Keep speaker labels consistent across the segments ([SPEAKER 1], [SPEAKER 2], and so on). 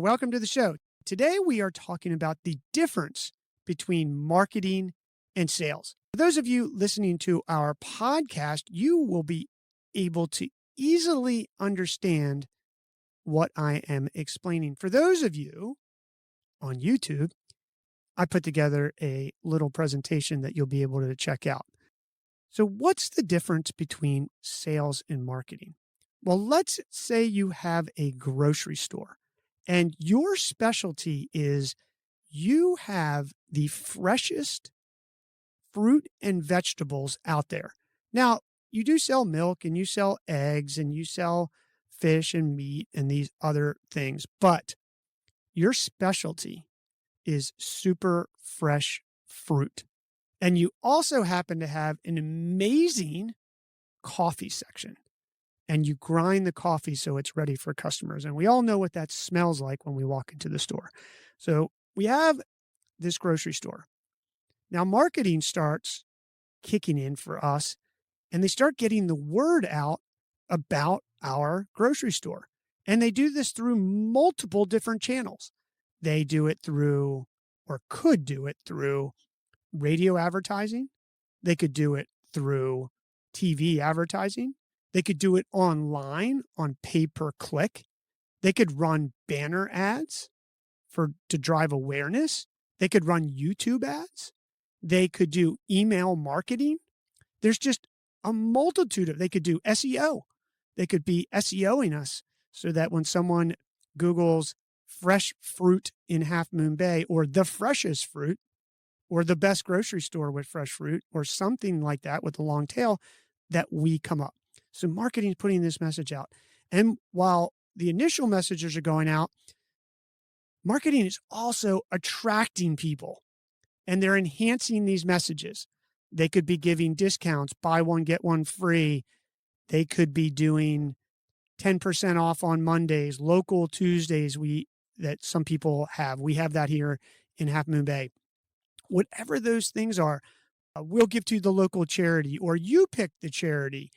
[SPEAKER 1] Welcome to the show. Today we are talking about the difference between marketing and sales. For those of you listening to our podcast, you will be able to easily understand what I am explaining. For those of you on YouTube, I put together a little presentation that you'll be able to check out. So what's the difference between sales and marketing? Well, let's say you have a grocery store and your specialty is you have the freshest fruit and vegetables out there. Now, you do sell milk and you sell eggs and you sell fish and meat and these other things, but your specialty is super fresh fruit. And you also happen to have an amazing coffee section. And you grind the coffee so it's ready for customers. And we all know what that smells like when we walk into the store. So we have this grocery store. Now, marketing starts kicking in for us, and they start getting the word out about our grocery store. And they do this through multiple different channels. They do it through, or could do it through, radio advertising. They could do it through TV advertising. They could do it online on pay-per-click. They could run banner ads to drive awareness. They could run YouTube ads. They could do email marketing. There's just a multitude of, they could do SEO. They could be SEOing us so that when someone Googles fresh fruit in Half Moon Bay or the freshest fruit or the best grocery store with fresh fruit or something like that with a long tail, that we come up. So marketing is putting this message out. And while the initial messages are going out, marketing is also attracting people and they're enhancing these messages. They could be giving discounts, buy one, get one free. They could be doing 10% off on Mondays, local Tuesdays that some people have. We have that here in Half Moon Bay. Whatever those things are, we'll give to the local charity, or you pick the charity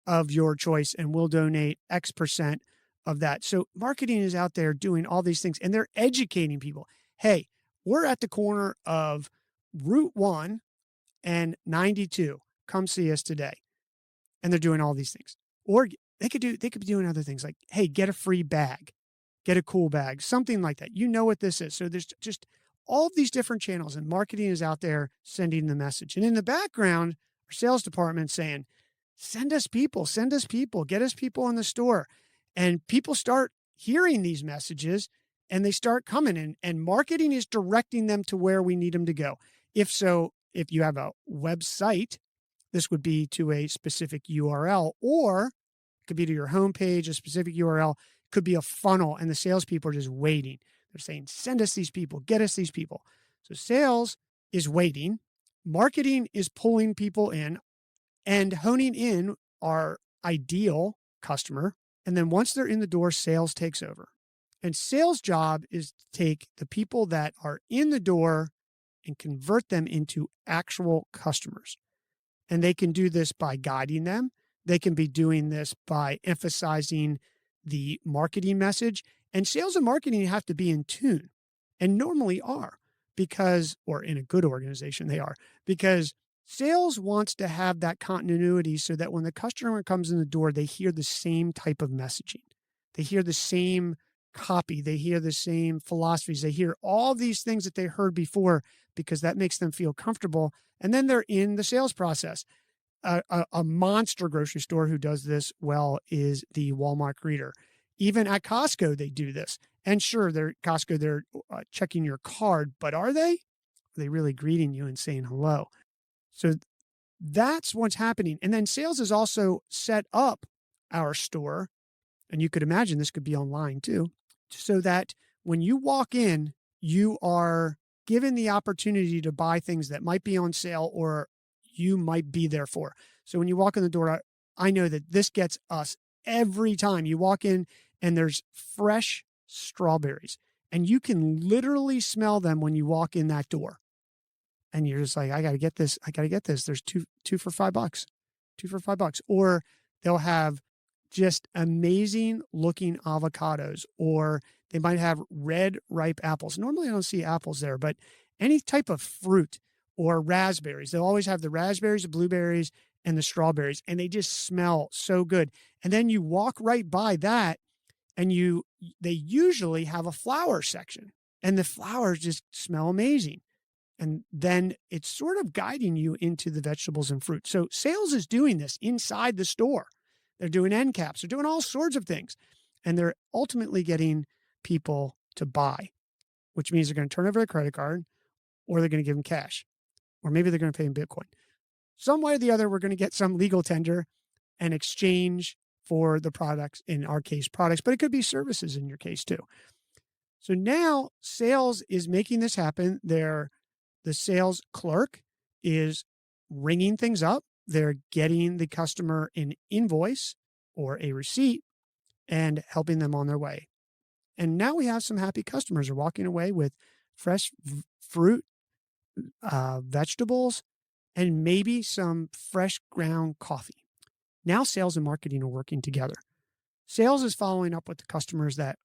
[SPEAKER 1] of your choice and we'll donate X percent of that. So marketing is out there doing all these things and they're educating people. Hey, we're at the corner of Route 1 and 92. Come see us today. And they're doing all these things. Or they could be doing other things like, hey, get a free bag, get a cool bag, something like that. You know what this is. So there's just all of these different channels and marketing is out there sending the message. And in the background, our sales department saying, send us people, get us people in the store. And people start hearing these messages and they start coming and marketing is directing them to where we need them to go. If you have a website, this would be to a specific URL, or it could be to your homepage, a specific URL, could be a funnel and the salespeople are just waiting. They're saying, send us these people, get us these people. So sales is waiting. Marketing is pulling people in and honing in our ideal customer. And then once they're in the door, sales takes over. And sales' job is to take the people that are in the door and convert them into actual customers. And they can do this by guiding them. They can be doing this by emphasizing the marketing message. And sales and marketing have to be in tune, and normally are, or in a good organization they are, because sales wants to have that continuity so that when the customer comes in the door, they hear the same type of messaging. They hear the same copy. They hear the same philosophies. They hear all these things that they heard before because that makes them feel comfortable. And then they're in the sales process. A monster grocery store who does this well is the Walmart greeter. Even at Costco, they do this. And sure, they're checking your card, but are they? Are they really greeting you and saying hello? So that's what's happening. And then sales has also set up our store, and you could imagine this could be online too, so that when you walk in, you are given the opportunity to buy things that might be on sale or you might be there for. So when you walk in the door, I know that this gets us every time. You walk in and there's fresh strawberries and you can literally smell them when you walk in that door. And you're just like, I got to get this. There's two for $5, $2 for $5. Or they'll have just amazing looking avocados, or They might have red, ripe apples. Normally, I don't see apples there, but any type of fruit or raspberries. They'll always have the raspberries, the blueberries, and the strawberries, and they just smell so good. And then you walk right by that, and they usually have a flower section, and the flowers just smell amazing. And then it's sort of guiding you into the vegetables and fruit. So sales is doing this inside the store. They're doing end caps. They're doing all sorts of things. And they're ultimately getting people to buy, which means they're going to turn over their credit card, or they're going to give them cash, or maybe they're going to pay in Bitcoin. Some way or the other, we're going to get some legal tender and exchange for the products, in our case, products, but it could be services in your case too. So now sales is making this happen. The sales clerk is ringing things up. They're getting the customer an invoice or a receipt and helping them on their way. And now we have some happy customers who are walking away with fresh fruit, vegetables, and maybe some fresh ground coffee. Now sales and marketing are working together. Sales is following up with the customers that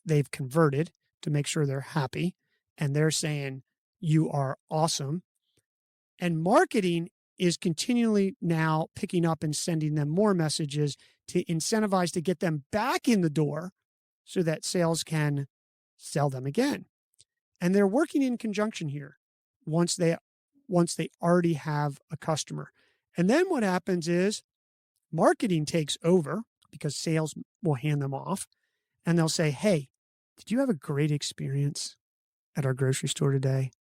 [SPEAKER 1] they've converted to make sure they're happy, and they're saying, "You are awesome." And marketing is continually now picking up and sending them more messages to incentivize to get them back in the door so that sales can sell them again. And they're working in conjunction here once they already have a customer. And then what happens is marketing takes over because sales will hand them off, and they'll say, "Hey, did you have a great experience at our grocery store today?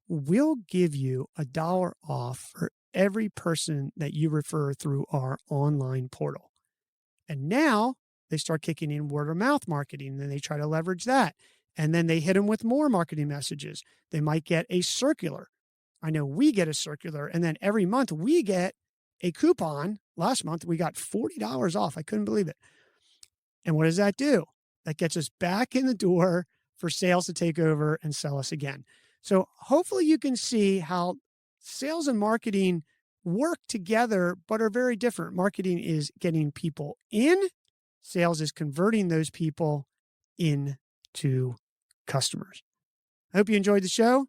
[SPEAKER 1] We'll give you $1 off for every person that you refer through our online portal." And now they start kicking in word of mouth marketing, and then they try to leverage that. And then they hit them with more marketing messages. They might get a circular. I know we get a circular, and then every month we get a coupon. Last month we got $40 off. I couldn't believe it. And what does that do? That gets us back in the door for sales to take over and sell us again. So hopefully you can see how sales and marketing work together, but are very different. Marketing is getting people in. Sales is converting those people into customers. I hope you enjoyed the show.